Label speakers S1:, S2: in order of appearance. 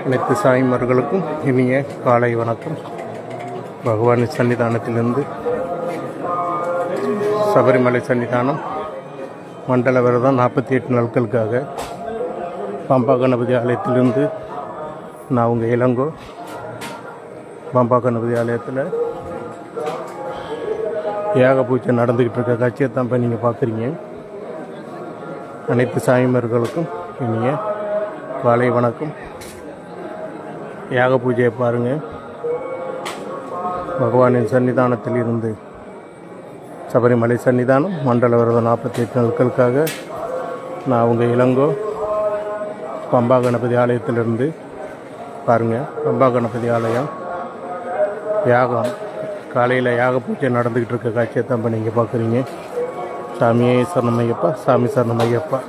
S1: அனைத்து சாய்மார்களுக்கும் இனிய காலை வணக்கம். பகவானின் சன்னிதானத்திலிருந்து சபரிமலை சன்னிதானம் மண்டல விரதம் 48 நாட்களுக்காக பம்பா கணபதி ஆலயத்திலிருந்து நான் உங்கள் இளங்கோ. பம்பா கணபதி ஆலயத்தில் யாக பூஜை நடந்துக்கிட்டு இருக்க காட்சியை தான் இப்போ நீங்கள் பார்க்குறீங்க. அனைத்து சாய்மார்களுக்கும் இனிய காலை வணக்கம். யாக பூஜையை பாருங்கள். பகவானின் சன்னிதானத்தில் இருந்து சபரிமலை சன்னிதானம் மண்டல விரதம் 48 நாட்களுக்காக நான் உங்கள் இளங்கோ. பம்பா கணபதி ஆலயத்திலிருந்து பாருங்கள். பம்பா கணபதி ஆலயம் யாகம் காலையில் யாக பூஜை நடந்துக்கிட்டு இருக்க காட்சியை தான் இப்போ நீங்கள் பார்க்குறீங்க. சாமியே சரணமையப்பா, சாமி சரணமையப்பா.